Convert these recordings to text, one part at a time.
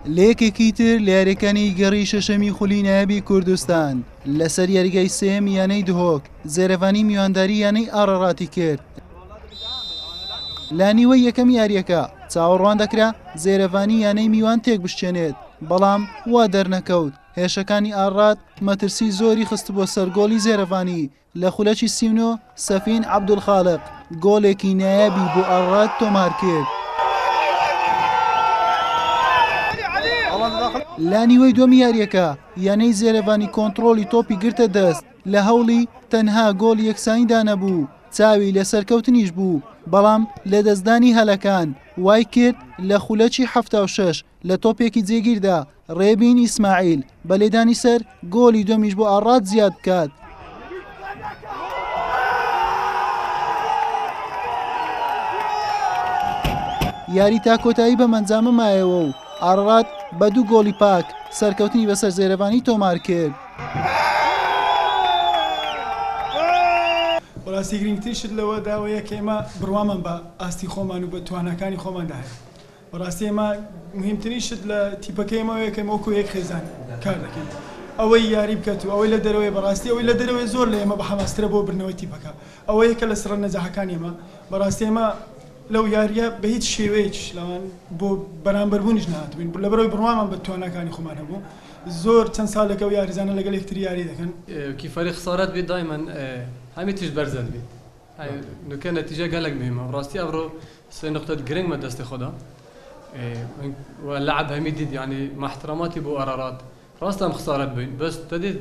لەیەکێکی تر لە یاریەکانی گەڕی شەشەمی خولی نایەبی کوردستان لەسەر یاریگای سێم یانەی دهۆک زێرەڤانی میوانداری یانەی ئاڕەڕاتی کرد. لە نیوەی یەکەم یاریەکە چاوەڕوان دەکرا زێرەڤانی یانەی میوان تێک بشکێنێت، بەڵام وا دەرنەکەوت. هێشەکانی ئاڕات مەترسی زۆری خست بۆ سەر گۆڵی زێرەڤانی لە خولەکی سیونۆ سەفین عەبدولخالق گۆڵێکی نایابی بۆ ئاڕات تۆمار کرد. لە نیوەی دووەم یاریەکە یانەی زێرەڤانی کۆنتڕۆلی تۆپی گرتە دەست، لە هەوڵی تەنها گۆڵ یەکسانیدا نەبوو، چاوی لە سەرکەوتنیش بوو، بەڵام لە دەستدانی هەلەکان وای کرد لە خولەکی 76 لە تۆپێکی جێگیردا ڕێبین ئیسماعیل بە لێدانی سەر گۆڵی دومیش بۆ ئاڕات زیاد بکات. یاری تا کۆتایی بە مەنجامە مایەوە و ئاڕات بە دوو گۆڵی پاک سەرکەوتنی بەسەر زێرەڤانی تۆمار کرد. بەڕاستی گرنگترشت لەوە داوەیە کە ئێمە بڕوامان بە ئاستی خۆمان و بە توانەکانی خۆماندا هەیە. بەڕاستی ئێمە مهمترینشت لە تیپەکەیمەوەیە کە وەکو یەک خێزان کار دەکەین. ئەوەی یاری بکات و ئەوەی لە دەرەوەی بەڕاستی ئەوەی لە دەرەوەی زۆر لە ئێمە بە حەماسترە بۆ برنەوەی تیپەکە. ئەوەیە کە لە سڕە نەجاحەکانی ئێمە بەڕاستی ئێمە لەو یاریە بە هیچ شێوەیەک لەوان بۆ بەرامبەربوونیش نهاتبووین، لەبەرەوەی بڕوامان بە توانەکانی خۆمان هەبوو. زۆر چەند ساڵێکە و یاریزانە لەگەڵ یەکتری یاری دەکەن. كيف فريق خسارات بيت دائما همي تيج برزل بيت نو كان نتيجه قالك مهمه راستي ابرو سي نقطه جرينج ما دست خدا واللعب همي ديد يعني مع احتراماتي بو قرارات راستهم خسارات بين بس تدي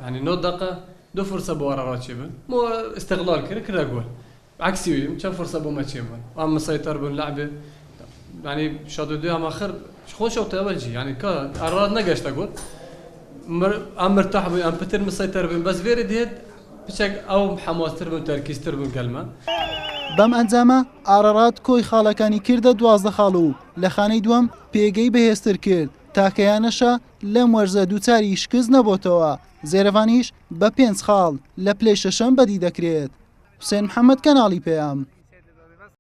يعني نو دقه دو فرصه بو قرارات شبن مو استغلال كده جول عكسي كم فرصه بو ما شبن ام مسيطر بن لعبه يعني شادو دي هم اخر خوش او تبلجي يعني كا قرارات نقشت اقول ام مرتاح بي ام بتر مسيطر بين بس فيري ديد بشك او حماستر بن تركيزتر بن كلمه بەم ئەنجامە ئاڕەڕات کۆی خاڵەکانی کردە 12 خاڵ و لە خانەی دووەم پێگەی بەهێزتر کرد، تاکەیانەشە لەم وەرزە دووچاری شکست نەبۆتەوە. زێرەڤانیش بە 5 خاڵ لە پلەی شەشەم بەدی دەکرێت. حوسێن محەممەد کەناڵی پێیام.